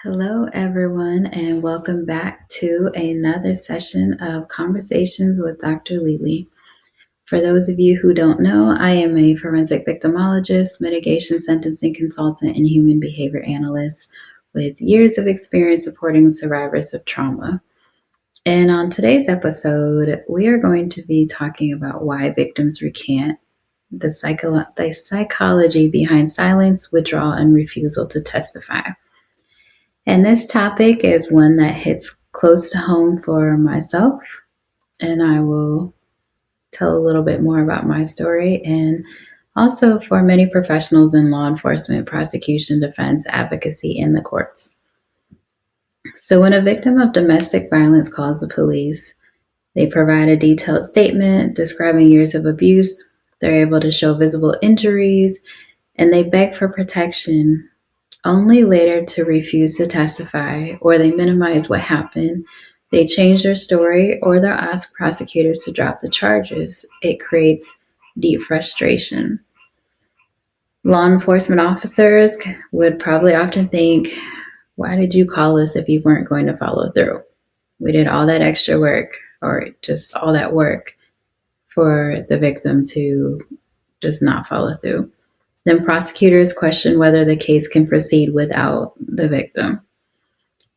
Hello, everyone, and welcome back to another session of Conversations with Dr. LeLi. For those of you who don't know, I am a forensic victimologist, mitigation sentencing consultant, and human behavior analyst with years of experience supporting survivors of trauma. And on today's episode, we are going to be talking about why victims recant, the psychology behind silence, withdrawal, and refusal to testify. And this topic is one that hits close to home for myself, and I will tell a little bit more about my story, and also for many professionals in law enforcement, prosecution, defense, advocacy, in the courts. So, when a victim of domestic violence calls the police, they provide a detailed statement describing years of abuse. They're able to show visible injuries, and they beg for protection, only later to refuse to testify, or they minimize what happened. They change their story, or they'll ask prosecutors to drop the charges. It creates deep frustration. Law enforcement officers would probably often think, why did you call us if you weren't going to follow through? We did all that extra work, or just all that work, for the victim to just not follow through. Then prosecutors question whether the case can proceed without the victim.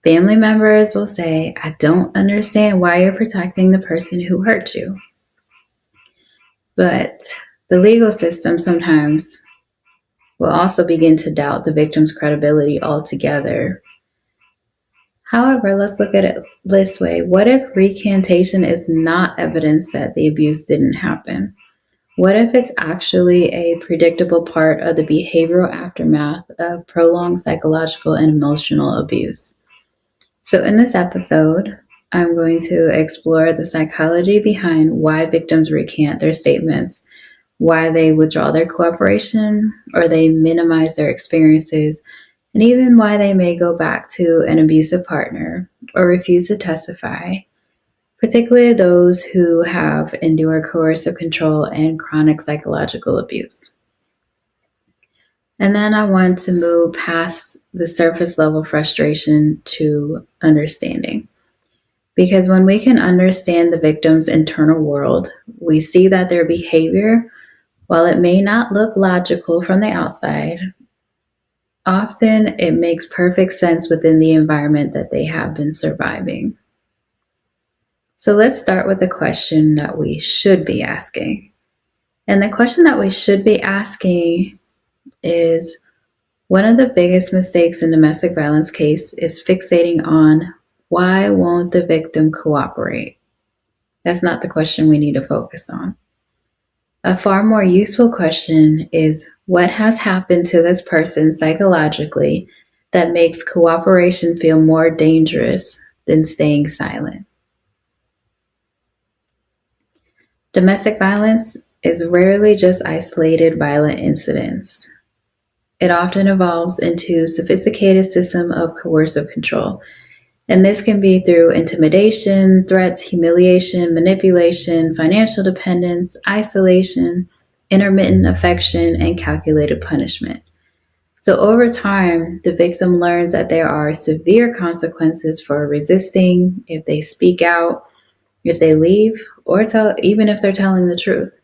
Family members will say, I don't understand why you're protecting the person who hurt you. But the legal system sometimes will also begin to doubt the victim's credibility altogether. However, let's look at it this way. What if recantation is not evidence that the abuse didn't happen? What if it's actually a predictable part of the behavioral aftermath of prolonged psychological and emotional abuse? So, in this episode, I'm going to explore the psychology behind why victims recant their statements, why they withdraw their cooperation or they minimize their experiences, and even why they may go back to an abusive partner or refuse to testify, particularly those who have endured coercive control and chronic psychological abuse. And then I want to move past the surface level frustration to understanding. Because when we can understand the victim's internal world, we see that their behavior, while it may not look logical from the outside, often it makes perfect sense within the environment that they have been surviving. So let's start with the question that we should be asking. And the question that we should be asking is, one of the biggest mistakes in domestic violence case is fixating on why won't the victim cooperate? That's not the question we need to focus on. A far more useful question is, what has happened to this person psychologically that makes cooperation feel more dangerous than staying silent? Domestic violence is rarely just isolated violent incidents. It often evolves into a sophisticated system of coercive control. And this can be through intimidation, threats, humiliation, manipulation, financial dependence, isolation, intermittent affection, and calculated punishment. So over time, the victim learns that there are severe consequences for resisting, if they speak out, if they leave, or even if they're telling the truth.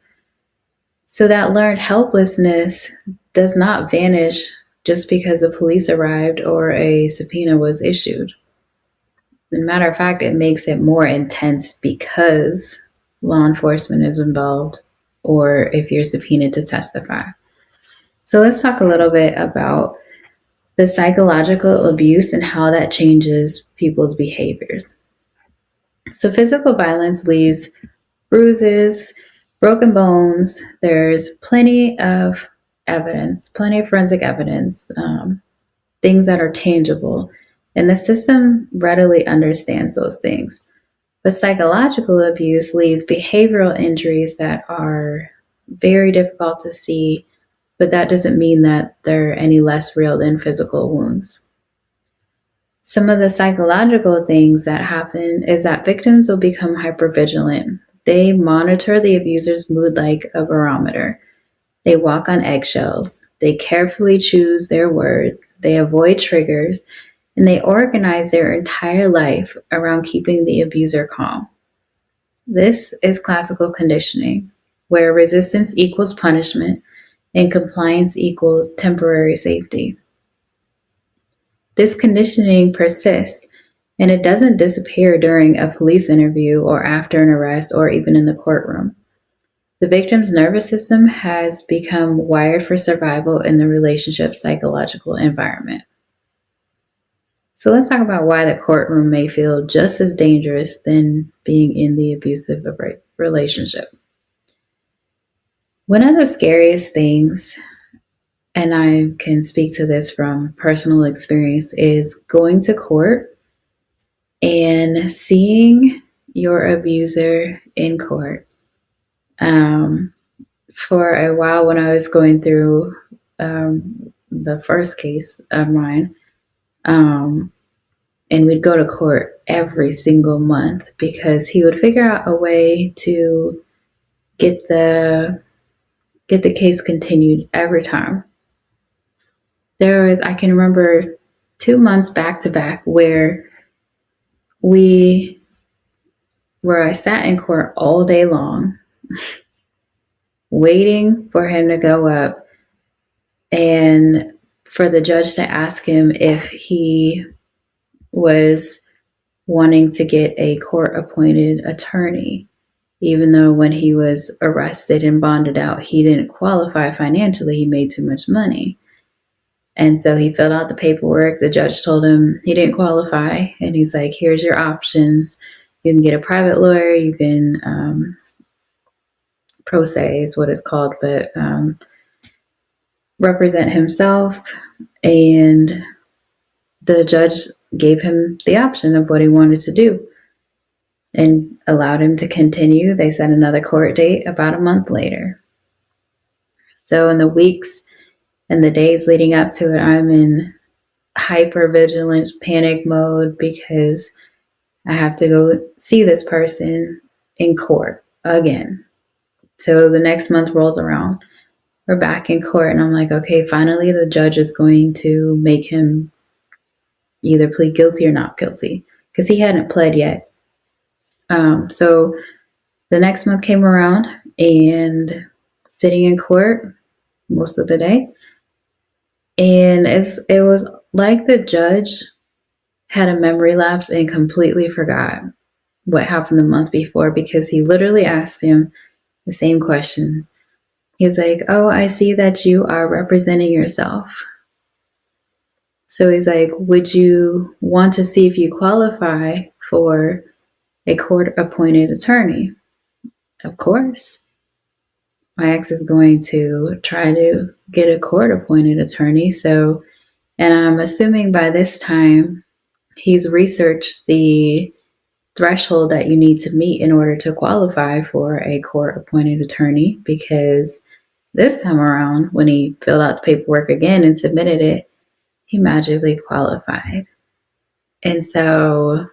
So that learned helplessness does not vanish just because the police arrived or a subpoena was issued. As a matter of fact, it makes it more intense because law enforcement is involved or if you're subpoenaed to testify. So let's talk a little bit about the psychological abuse and how that changes people's behaviors. So physical violence leaves bruises, broken bones. There's plenty of evidence, plenty of forensic evidence, things that are tangible. And the system readily understands those things. But psychological abuse leaves behavioral injuries that are very difficult to see, but that doesn't mean that they're any less real than physical wounds. Some of the psychological things that happen is that victims will become hypervigilant. They monitor the abuser's mood like a barometer. They walk on eggshells. They carefully choose their words. They avoid triggers. and they organize their entire life around keeping the abuser calm. This is classical conditioning, where resistance equals punishment and compliance equals temporary safety. This conditioning persists, and it doesn't disappear during a police interview or after an arrest or even in the courtroom. The victim's nervous system has become wired for survival in the relationship's psychological environment. So let's talk about why the courtroom may feel just as dangerous than being in the abusive relationship. One of the scariest things, and I can speak to this from personal experience, is going to court and seeing your abuser in court. For a while, when I was going through the first case of mine, and we'd go to court every single month because he would figure out a way to get the case continued every time. I can remember 2 months back to back where I sat in court all day long waiting for him to go up and for the judge to ask him if he was wanting to get a court appointed attorney, even though when he was arrested and bonded out, he didn't qualify financially. He made too much money. And so he filled out the paperwork. The judge told him he didn't qualify. And he's like, here's your options. You can get a private lawyer. You can, pro se is what it's called, but represent himself. And the judge gave him the option of what he wanted to do and allowed him to continue. They set another court date about a month later. So in the weeks and the days leading up to it, I'm in hypervigilance panic mode because I have to go see this person in court again. So the next month rolls around. We're back in court, and I'm like, okay, finally the judge is going to make him either plead guilty or not guilty because he hadn't pled yet. So the next month came around and sitting in court most of the day. And it was like the judge had a memory lapse and completely forgot what happened the month before because he literally asked him the same questions. He's like, oh, I see that you are representing yourself. So he's like, would you want to see if you qualify for a court-appointed attorney? Of course. My ex is going to try to get a court-appointed attorney. So, and I'm assuming by this time he's researched the threshold that you need to meet in order to qualify for a court-appointed attorney, because this time around, when he filled out the paperwork again and submitted it, he magically qualified. And so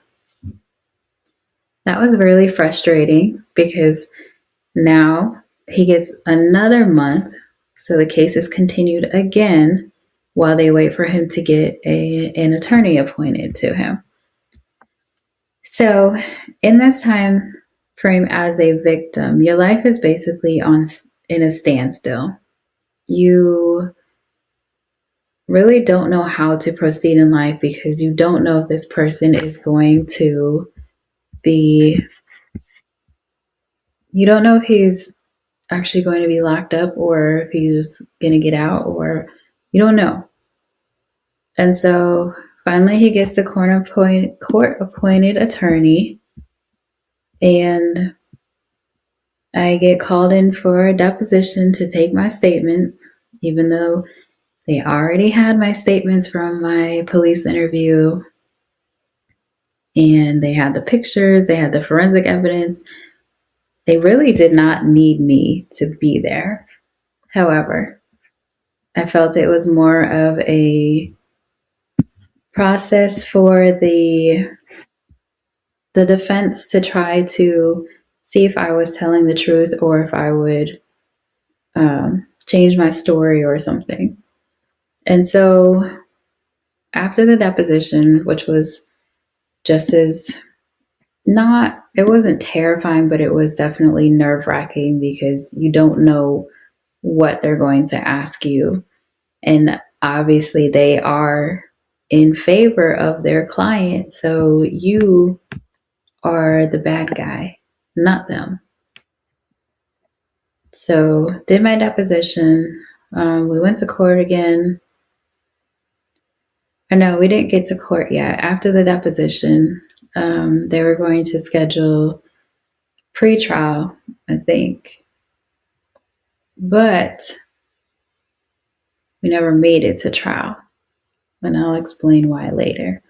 that was really frustrating because now he gets another month. So the case is continued again while they wait for him to get an attorney appointed to him. So in this time frame as a victim, your life is basically in a standstill. You really don't know how to proceed in life because you don't know if this person is going to be, you don't know if he's actually going to be locked up or if he's going to get out, or you don't know. And so finally he gets the court appointed attorney, and I get called in for a deposition to take my statements, even though they already had my statements from my police interview, and they had the pictures, they had the forensic evidence. They really did not need me to be there. However, I felt it was more of a process for the defense to try to see if I was telling the truth or if I would change my story or something. And so After the deposition, which was just as not, it wasn't terrifying, but it was definitely nerve wracking because you don't know what they're going to ask you. And obviously, they are in favor of their client. So you are the bad guy, not them. So, did my deposition. We went to court again. Or no, we didn't get to court yet. After the deposition, they were going to schedule pre-trial, I think. But we never made it to trial. And I'll explain why later.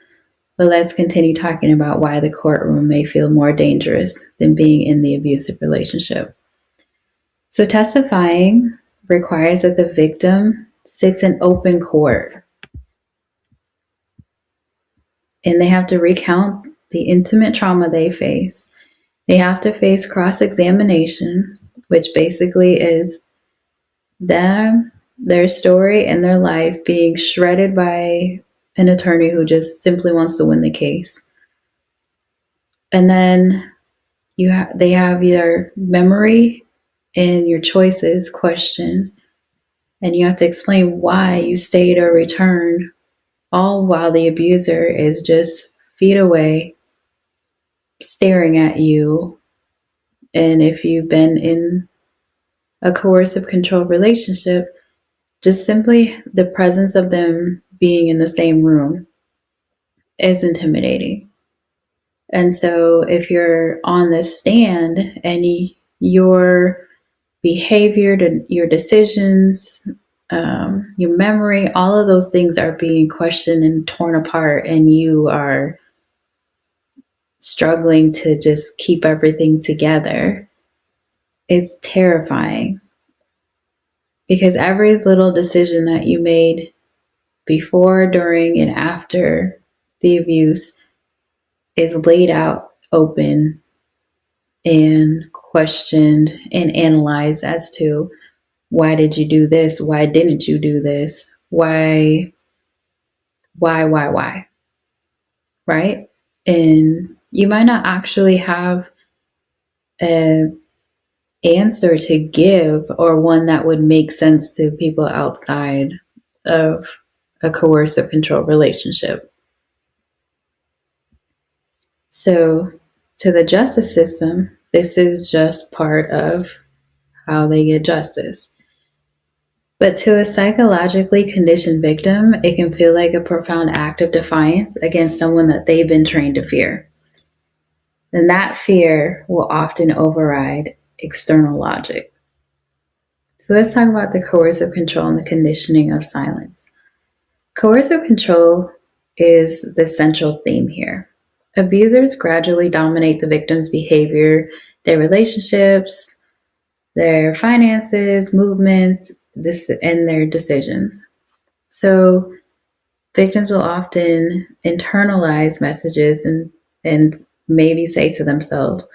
But let's continue talking about why the courtroom may feel more dangerous than being in the abusive relationship. So, testifying requires that the victim sits in open court and they have to recount the intimate trauma they face. They have to face cross examination, which basically is them, their story, and their life being shredded by an attorney who just simply wants to win the case. And then they have your memory and your choices questioned, and you have to explain why you stayed or returned, all while the abuser is just feet away staring at you. And if you've been in a coercive control relationship, just simply the presence of them being in the same room is intimidating. And so if you're on this stand and your behavior, your decisions, your memory, all of those things are being questioned and torn apart, and you are struggling to just keep everything together, it's terrifying. Because every little decision that you made before, during, and after the abuse is laid out open and questioned and analyzed as to why did you do this? Why didn't you do this? Why? Right? And you might not actually have an answer to give or one that would make sense to people outside of a coercive control relationship. So, to the justice system, this is just part of how they get justice. But to a psychologically conditioned victim, it can feel like a profound act of defiance against someone that they've been trained to fear. And that fear will often override external logic. So let's talk about the coercive control and the conditioning of silence. Coercive control is the central theme here. Abusers gradually dominate the victim's behavior, their relationships, their finances, movements, and their decisions. So victims will often internalize messages and maybe say to themselves,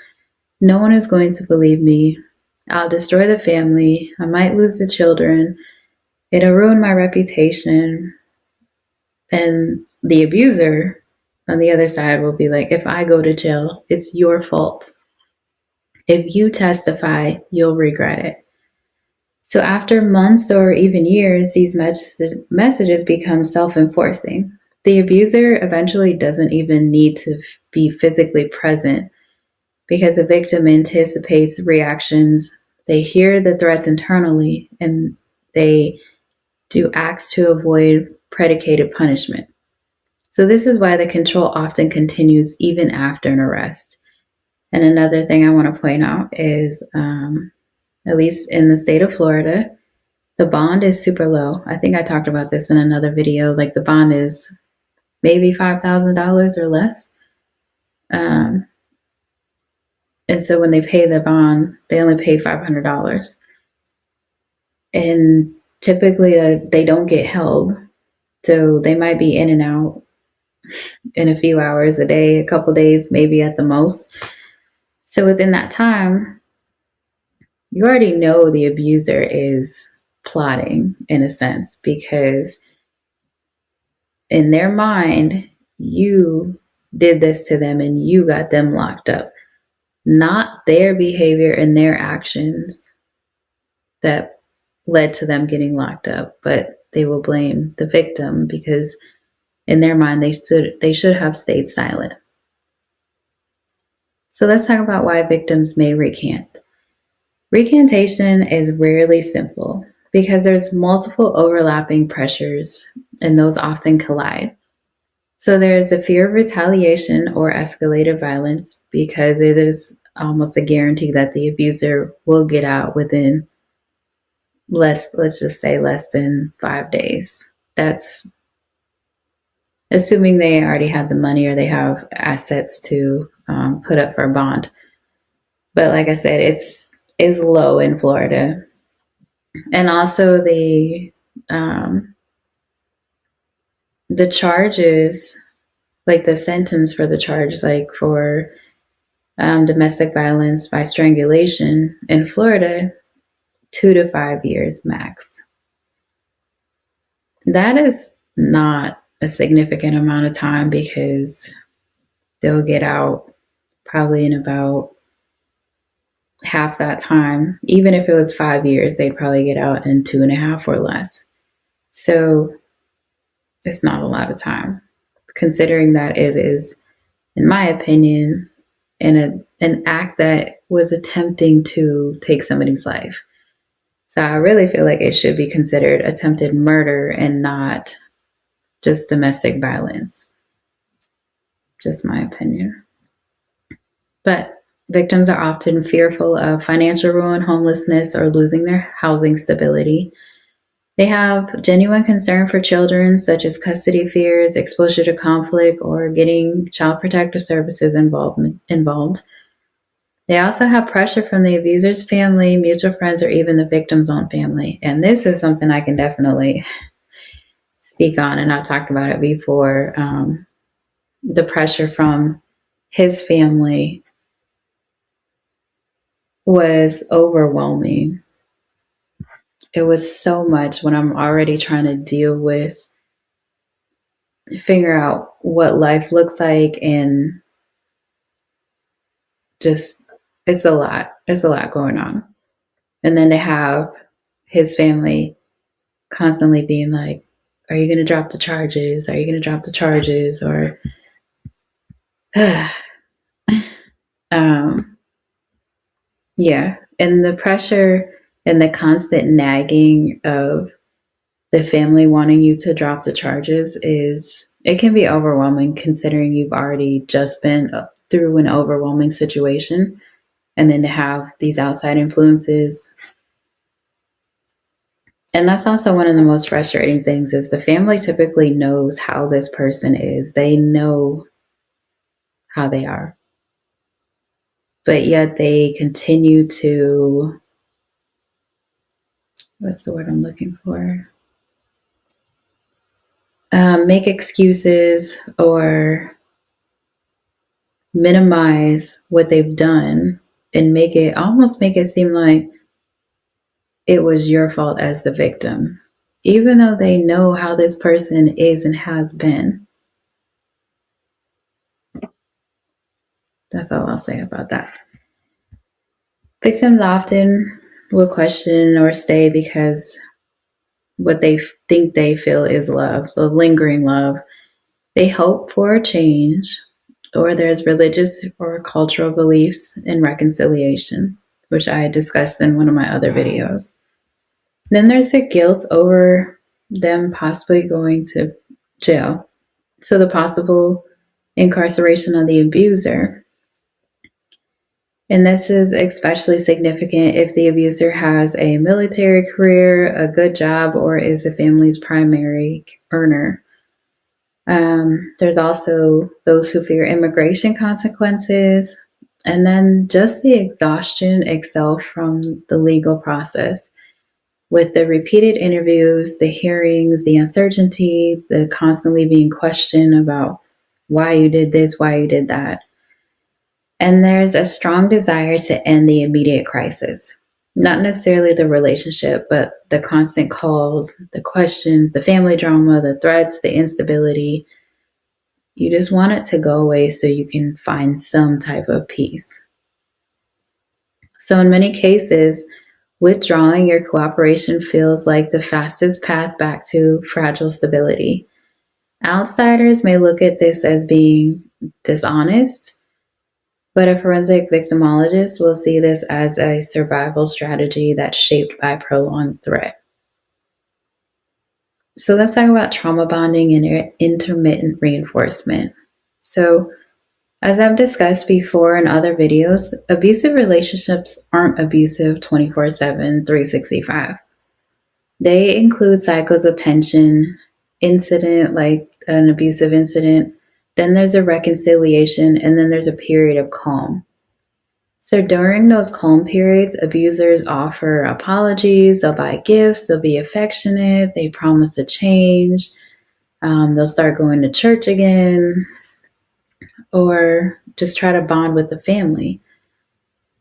no one is going to believe me. I'll destroy the family. I might lose the children. It'll ruin my reputation. And the abuser on the other side will be like, if I go to jail, it's your fault. If you testify, you'll regret it. So after months or even years, these messages become self-enforcing. The abuser eventually doesn't even need to be physically present because the victim anticipates reactions. They hear the threats internally and they do acts to avoid predicated punishment. So this is why the control often continues even after an arrest. And another thing I want to point out is, at least in the state of Florida, the bond is super low. I think I talked about this in another video. Like the bond is maybe $5,000 or less. And so when they pay the bond, they only pay $500. And typically they don't get held. So they might be in and out in a few hours a day, a couple days, maybe at the most. So within that time, you already know the abuser is plotting in a sense because in their mind, you did this to them and you got them locked up, not their behavior and their actions that led to them getting locked up, but they will blame the victim because in their mind they should have stayed silent. So let's talk about why victims may recant. Recantation is rarely simple because there's multiple overlapping pressures and those often collide. So there's a fear of retaliation or escalated violence because it is almost a guarantee that the abuser will get out within let's just say less than 5 days. That's assuming they already have the money or they have assets to put up for a bond. But like I said, it's low in Florida, and also the charges, like the sentence for the charge, like for domestic violence by strangulation in Florida, 2 to 5 years max. That is not a significant amount of time because they'll get out probably in about half that time. Even if it was 5 years, they'd probably get out in 2.5 or less. So it's not a lot of time, considering that it is, in my opinion, an act that was attempting to take somebody's life. So I really feel like it should be considered attempted murder and not just domestic violence. Just my opinion. But victims are often fearful of financial ruin, homelessness, or losing their housing stability. They have genuine concern for children, such as custody fears, exposure to conflict, or getting child protective services involved. They also have pressure from the abuser's family, mutual friends, or even the victim's own family. And this is something I can definitely speak on, and I've talked about it before. The pressure from his family was overwhelming. It was so much when I'm already trying to deal with, figure out what life looks like, and just, it's a lot. It's a lot going on. And then to have his family constantly being like, are you going to drop the charges? Are you going to drop the charges? Or, yeah. And the pressure and the constant nagging of the family wanting you to drop the charges it can be overwhelming considering you've already just been through an overwhelming situation. And then to have these outside influences. And that's also one of the most frustrating things is the family typically knows how this person is. They know how they are. But yet they continue to, what's the word I'm looking for? Make excuses or minimize what they've done and almost make it seem like it was your fault as the victim, even though they know how this person is and has been. That's all I'll say about that. Victims often will question or stay because what they think they feel is love, so lingering love. They hope for a change, or there's religious or cultural beliefs in reconciliation, which I discussed in one of my other videos. Then there's the guilt over them possibly going to jail. So the possible incarceration of the abuser. And this is especially significant if the abuser has a military career, a good job, or is the family's primary earner. There's also those who fear immigration consequences, and then just the exhaustion itself from the legal process with the repeated interviews, the hearings, the uncertainty, the constantly being questioned about why you did this, why you did that. And there's a strong desire to end the immediate crisis. Not necessarily the relationship, but the constant calls, the questions, the family drama, the threats, the instability. You just want it to go away so you can find some type of peace. So, in many cases, withdrawing your cooperation feels like the fastest path back to fragile stability. Outsiders may look at this as being dishonest, but a forensic victimologist will see this as a survival strategy that's shaped by prolonged threat. So let's talk about trauma bonding and intermittent reinforcement. So, as I've discussed before in other videos, abusive relationships aren't abusive 24/7, 365. They include cycles of tension, incident like an abusive incident, then there's a reconciliation, and then there's a period of calm. So during those calm periods, abusers offer apologies, they'll buy gifts, they'll be affectionate, they promise to change, they'll start going to church again, or just try to bond with the family.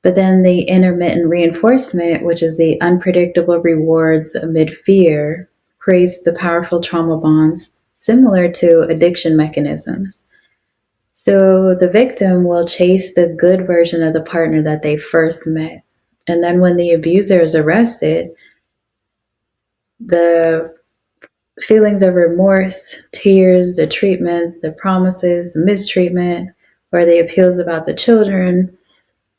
But then the intermittent reinforcement, which is the unpredictable rewards amid fear, creates the powerful trauma bonds similar to addiction mechanisms. So the victim will chase the good version of the partner that they first met. And then when the abuser is arrested, the feelings of remorse, tears, the treatment, the promises, the mistreatment, or the appeals about the children,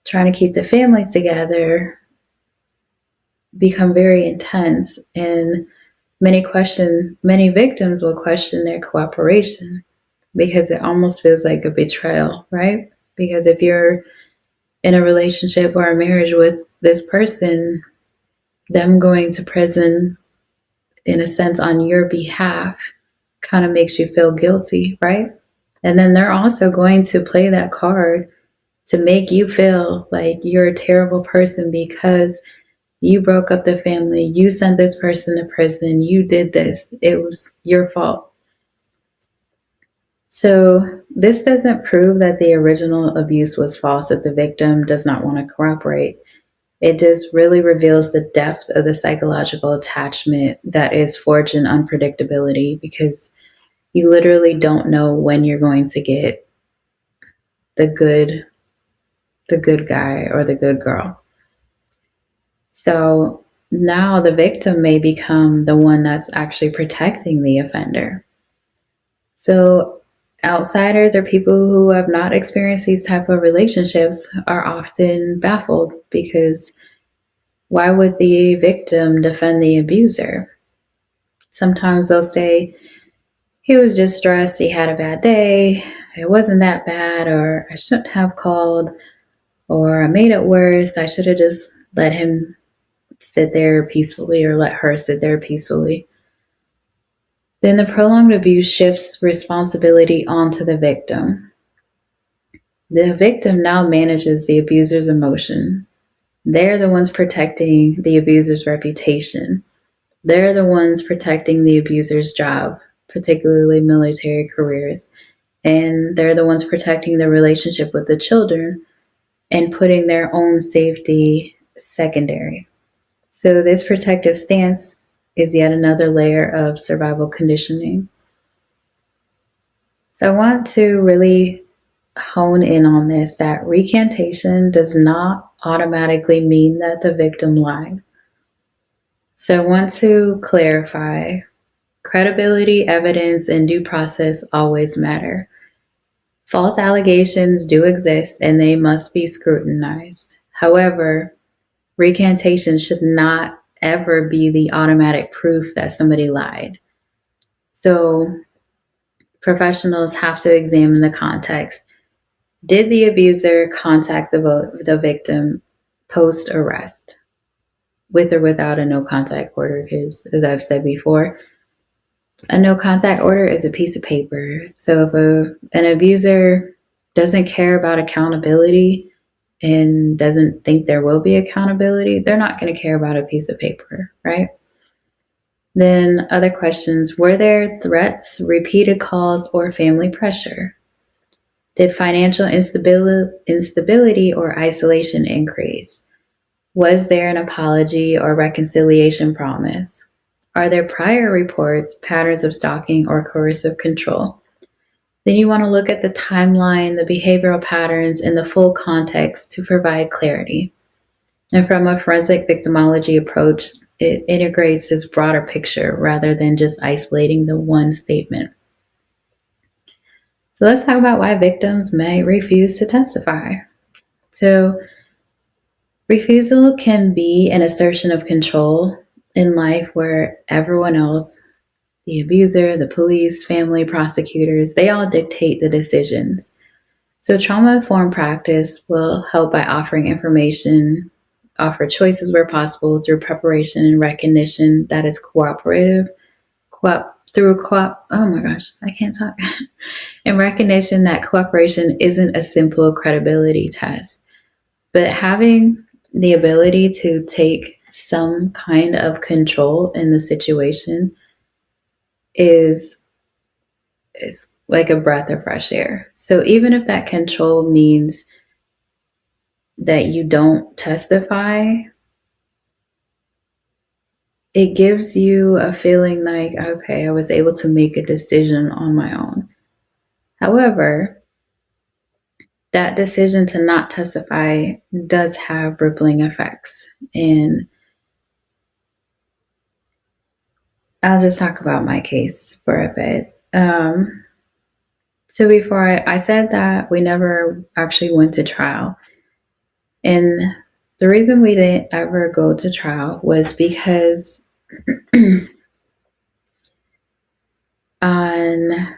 trying to keep the family together, become very intense. And many victims will question their cooperation because it almost feels like a betrayal, right? Because if you're in a relationship or a marriage with this person, them going to prison in a sense on your behalf kind of makes you feel guilty, right? And then they're also going to play that card to make you feel like you're a terrible person because you broke up the family, you sent this person to prison, you did this, it was your fault. So this doesn't prove that the original abuse was false if the victim does not want to cooperate. It just really reveals the depth of the psychological attachment that is forged in unpredictability, because you literally don't know when you're going to get the good guy or the good girl. So now the victim may become the one that's actually protecting the offender. So outsiders or people who have not experienced these type of relationships are often baffled, because why would the victim defend the abuser? Sometimes they'll say, he was just stressed, he had a bad day, it wasn't that bad, or I shouldn't have called, or I made it worse, I should have just let him sit there peacefully or let her sit there peacefully. Then the prolonged abuse shifts responsibility onto the victim. The victim now manages the abuser's emotion. They're the ones protecting the abuser's reputation. They're the ones protecting the abuser's job, particularly military careers. And they're the ones protecting the relationship with the children and putting their own safety secondary. So this protective stance is yet another layer of survival conditioning. So I want to really hone in on this, that recantation does not automatically mean that the victim lied. So I want to clarify, credibility, evidence, and due process always matter. False allegations do exist and they must be scrutinized. However, recantation should not ever be the automatic proof that somebody lied. So professionals have to examine the context. Did the abuser contact the victim post-arrest, with or without a no contact order? Because as I've said before, a no contact order is a piece of paper. So if an abuser doesn't care about accountability and doesn't think there will be accountability, they're not going to care about a piece of paper, right? Then other questions, were there threats, repeated calls, or family pressure? Did financial instability or isolation increase? Was there an apology or reconciliation promise? Are there prior reports, patterns of stalking, or coercive control? Then you want to look at the timeline, the behavioral patterns, and the full context to provide clarity. And from a forensic victimology approach, it integrates this broader picture rather than just isolating the one statement. So let's talk about why victims may refuse to testify. So, refusal can be an assertion of control in life where everyone else, the abuser, the police, family, prosecutors, they all dictate the decisions. So, trauma informed practice will help by offering information, offer choices where possible through preparation and recognition that is cooperative, oh my gosh, I can't talk. And recognition that cooperation isn't a simple credibility test, but having the ability to take some kind of control in the situation is like a breath of fresh air. So even if that control means that you don't testify, it gives you a feeling like, okay, I was able to make a decision on my own. However, that decision to not testify does have rippling effects. And I'll just talk about my case for a bit. So before I said that we never actually went to trial. And the reason we didn't ever go to trial was because on,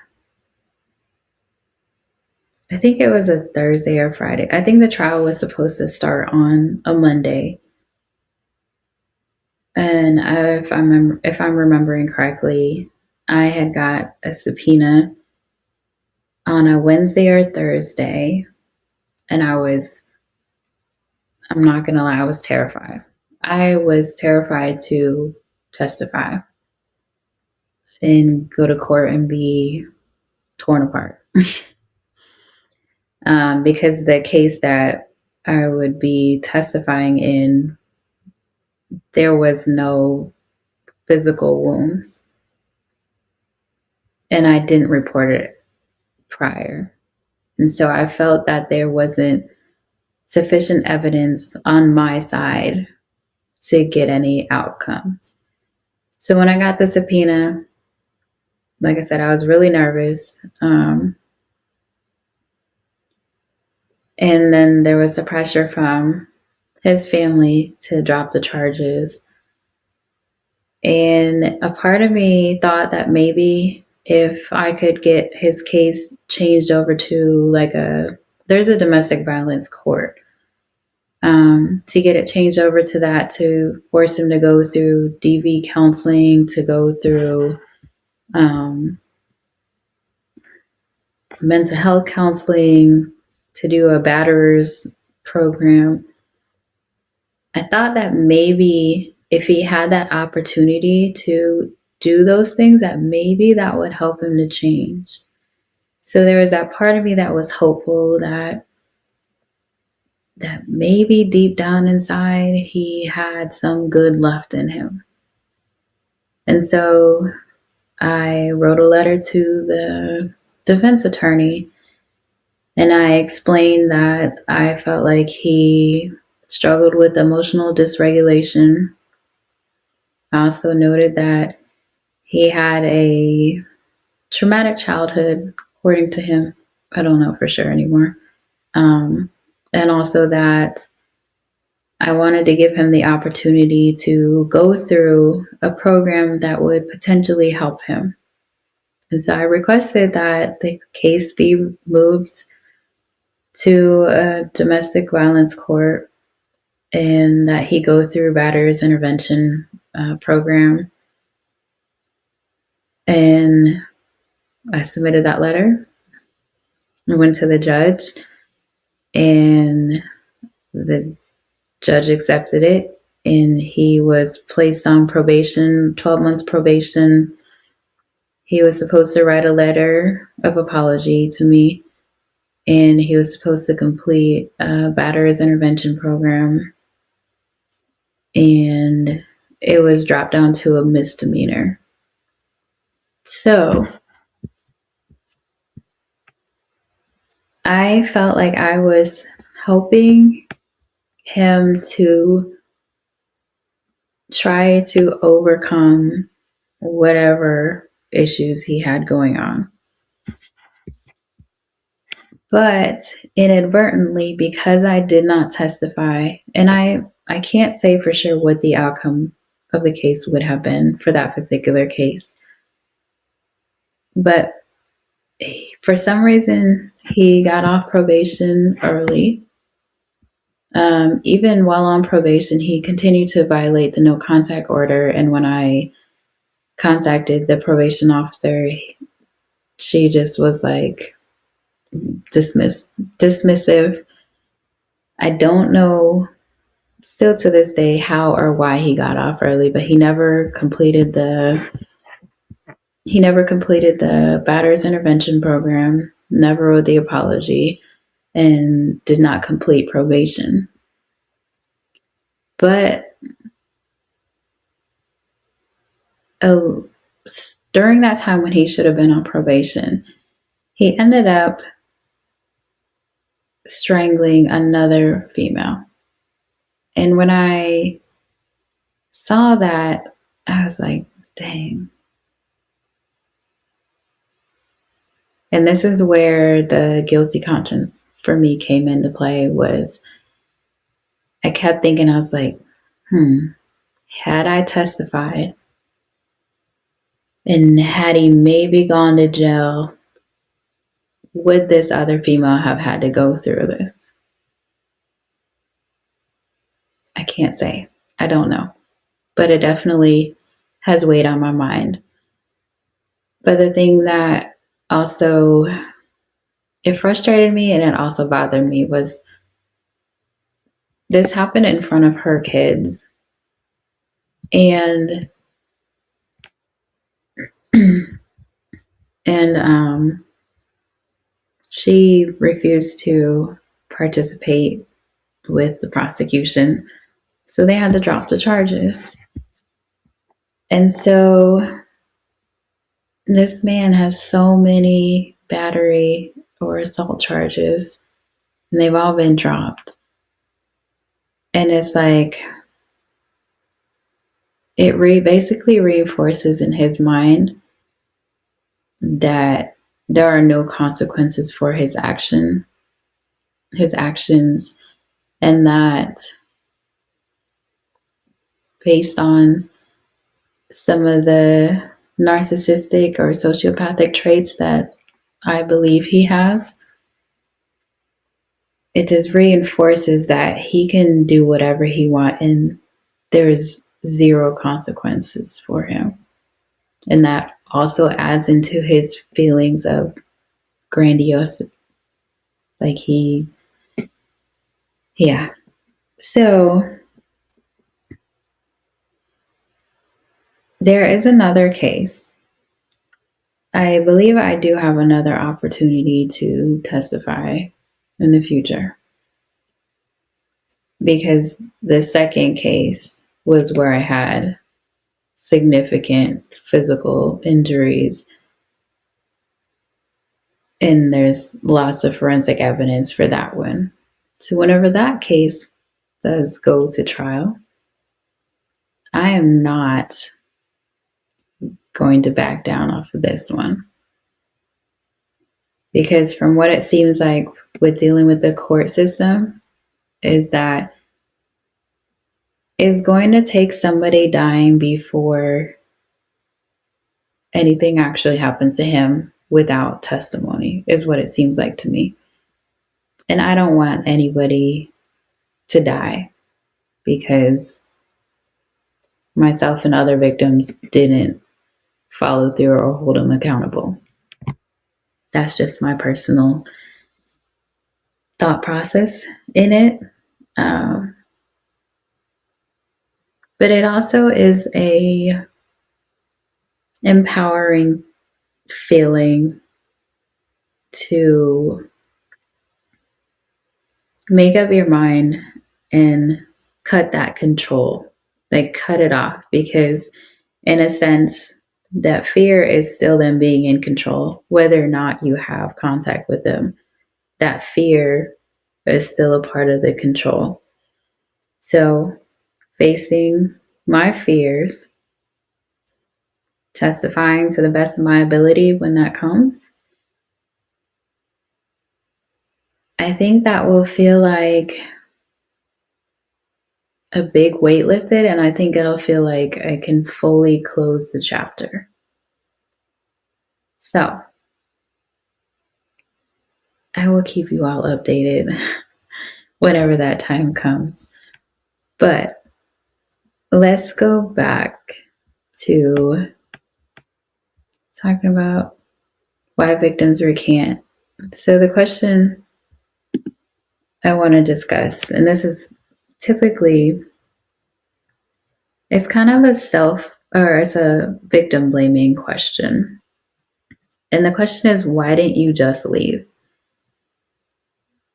I think it was a Thursday or Friday. I think the trial was supposed to start on a Monday. And if I'm remembering correctly, I had got a subpoena on a Wednesday or Thursday, and I'm not gonna lie, I was terrified. I was terrified to testify and go to court and be torn apart. Because the case that I would be testifying in, there was no physical wounds, and I didn't report it prior. And so I felt that there wasn't sufficient evidence on my side to get any outcomes. So when I got the subpoena, like I said, I was really nervous. And then there was the pressure from his family to drop the charges. And a part of me thought that maybe if I could get his case changed over to there's a domestic violence court, to get it changed over to that, to force him to go through DV counseling, to go through mental health counseling, to do a batterers program. I thought that maybe if he had that opportunity to do those things, that maybe that would help him to change. So there was that part of me that was hopeful that maybe deep down inside he had some good left in him. And so I wrote a letter to the defense attorney, and I explained that I felt like he struggled with emotional dysregulation. I also noted that he had a traumatic childhood, according to him. I don't know for sure anymore. And also that I wanted to give him the opportunity to go through a program that would potentially help him. And so I requested that the case be moved to a domestic violence court and that he go through batterers intervention program. And I submitted that letter. I went to the judge, and the judge accepted it, and he was placed on probation, 12 months probation. He was supposed to write a letter of apology to me, and he was supposed to complete a batterers intervention program. and it was dropped down to a misdemeanor. So I felt like I was helping him to try to overcome whatever issues he had going on. But inadvertently, because I did not testify, and I can't say for sure what the outcome of the case would have been for that particular case. But for some reason, he got off probation early. Even while on probation, he continued to violate the no contact order. And when I contacted the probation officer, she just was like dismissive. I don't know still to this day how or why he got off early, but he never completed the batter's intervention program, never wrote the apology, and did not complete probation. But during that time when he should have been on probation, he ended up strangling another female. And when I saw that, I was like, dang. And this is where the guilty conscience for me came into play. Was I kept thinking, I was like, had I testified and had he maybe gone to jail, would this other female have had to go through this? I can't say. I don't know. But it definitely has weighed on my mind. But the thing that also, it frustrated me and it also bothered me was this happened in front of her kids. And she refused to participate with the prosecution. So they had to drop the charges. And so this man has so many battery or assault charges, and they've all been dropped. And it's like, it basically reinforces in his mind that there are no consequences for his actions, and that based on some of the narcissistic or sociopathic traits that I believe he has, it just reinforces that he can do whatever he wants and there's zero consequences for him. And that also adds into his feelings of grandiose. Like yeah. So there is another case. I believe I do have another opportunity to testify in the future, because the second case was where I had significant physical injuries, and there's lots of forensic evidence for that one. So whenever that case does go to trial, I am not going to back down off of this one. Because from what it seems like with dealing with the court system, is that it's going to take somebody dying before anything actually happens to him without testimony, is what it seems like to me. And I don't want anybody to die because myself and other victims didn't follow through or hold them accountable. That's just my personal thought process in it. But it also is a empowering feeling to make up your mind and cut that control like cut it off, because in a sense, that fear is still them being in control, whether or not you have contact with them. That fear is still a part of the control. So, facing my fears, testifying to the best of my ability when that comes, I think that will feel like a big weight lifted, and I think it'll feel like I can fully close the chapter. So, I will keep you all updated whenever that time comes. But let's go back to talking about why victims recant. So, the question I want to discuss, and this is typically, it's kind of it's a victim blaming question. And the question is, why didn't you just leave?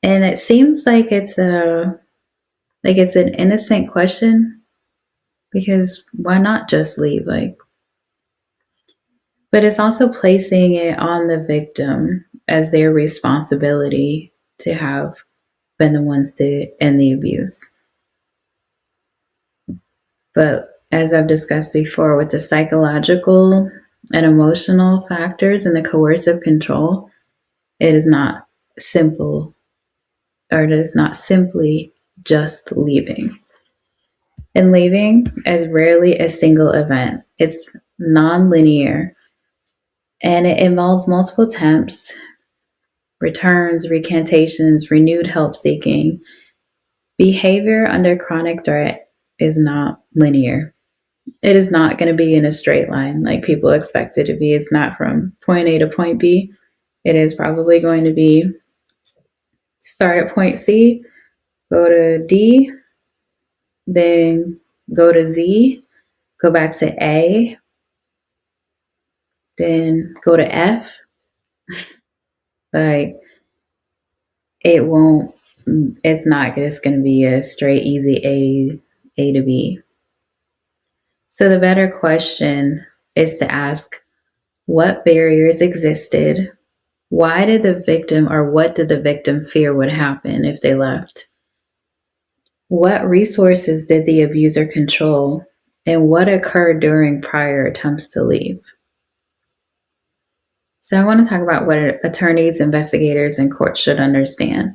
And it seems like it's an innocent question, because why not just leave? But it's also placing it on the victim as their responsibility to have been the ones to end the abuse. But as I've discussed before, with the psychological and emotional factors and the coercive control, it is not simple, or it is not simply just leaving. And leaving is rarely a single event. It's non-linear, and it involves multiple attempts, returns, recantations, renewed help seeking. Behavior under chronic threat is not linear. It is not going to be in a straight line like people expect it to be. It's not from point A to point B. It is probably going to be start at point C, go to D, then go to Z, go back to A, then go to F. Like, it's not just going to be a straight, easy A to B. So the better question is to ask, what barriers existed? Why did the victim, or what did the victim fear would happen if they left? What resources did the abuser control? And what occurred during prior attempts to leave? So I want to talk about what attorneys, investigators, and courts should understand.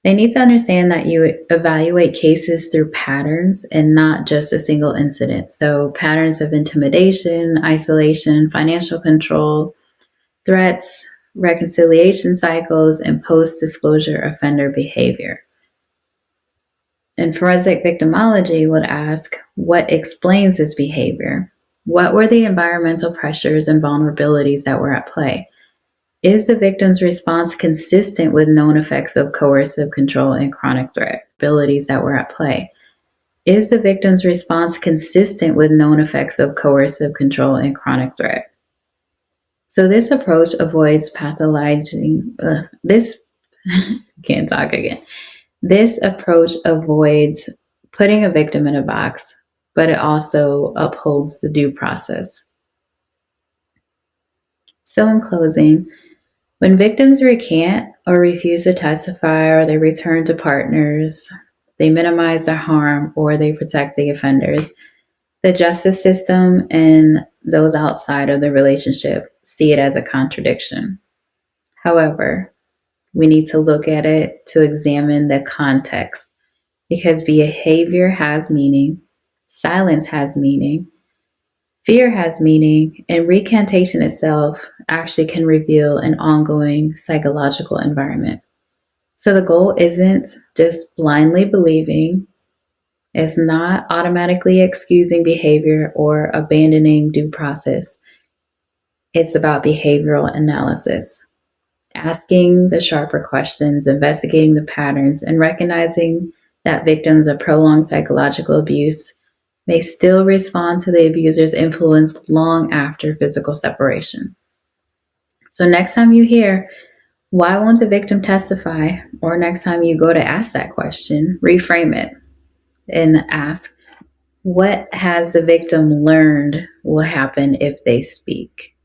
They need to understand that you evaluate cases through patterns and not just a single incident. So patterns of intimidation, isolation, financial control, threats, reconciliation cycles, and post-disclosure offender behavior. And forensic victimology would ask, what explains this behavior? What were the environmental pressures and vulnerabilities that were at play? Is the victim's response consistent with known effects of coercive control and chronic threat abilities that were at play? Is the victim's response consistent with known effects of coercive control and chronic threat? So this approach avoids pathologizing. Can't talk again. This approach avoids putting a victim in a box, but it also upholds the due process. So in closing, when victims recant or refuse to testify, or they return to partners, they minimize their harm, or they protect the offenders, the justice system and those outside of the relationship see it as a contradiction. However, we need to look at it to examine the context, because behavior has meaning, silence has meaning, fear has meaning, and recantation itself actually can reveal an ongoing psychological environment. So the goal isn't just blindly believing, it's not automatically excusing behavior or abandoning due process. It's about behavioral analysis, asking the sharper questions, investigating the patterns, and recognizing that victims of prolonged psychological abuse may still respond to the abuser's influence long after physical separation. So next time you hear, why won't the victim testify? Or next time you go to ask that question, reframe it and ask, What has the victim learned will happen if they speak?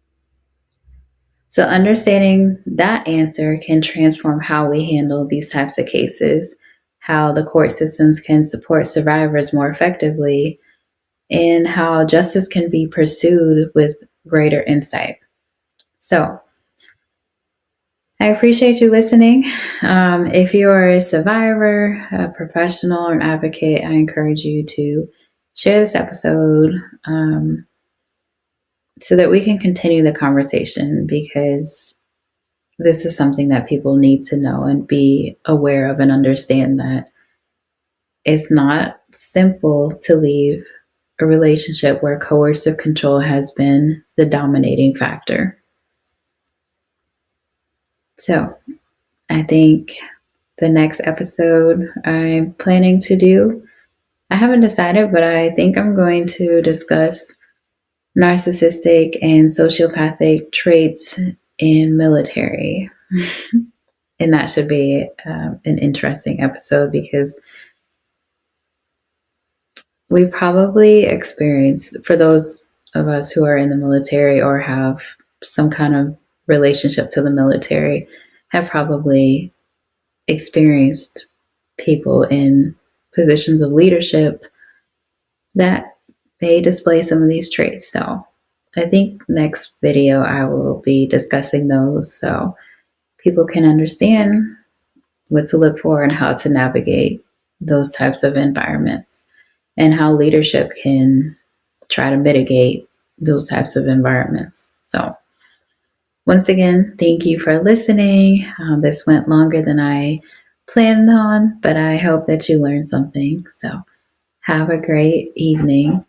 So, understanding that answer can transform how we handle these types of cases, how the court systems can support survivors more effectively, and how justice can be pursued with greater insight. So, I appreciate you listening. If you are a survivor, a professional, or an advocate, I encourage you to share this episode so that we can continue the conversation, because this is something that people need to know and be aware of and understand that it's not simple to leave a relationship where coercive control has been the dominating factor. So, I think the next episode I'm planning to do, I haven't decided, but I think I'm going to discuss narcissistic and sociopathic traits in military. And that should be an interesting episode, because we probably experience, for those of us who are in the military or have some kind of relationship to the military, have probably experienced people in positions of leadership that may display some of these traits. So I think next video I will be discussing those so people can understand what to look for and how to navigate those types of environments, and how leadership can try to mitigate those types of environments. So once again, thank you for listening. This went longer than I planned on, but I hope that you learned something. So have a great evening.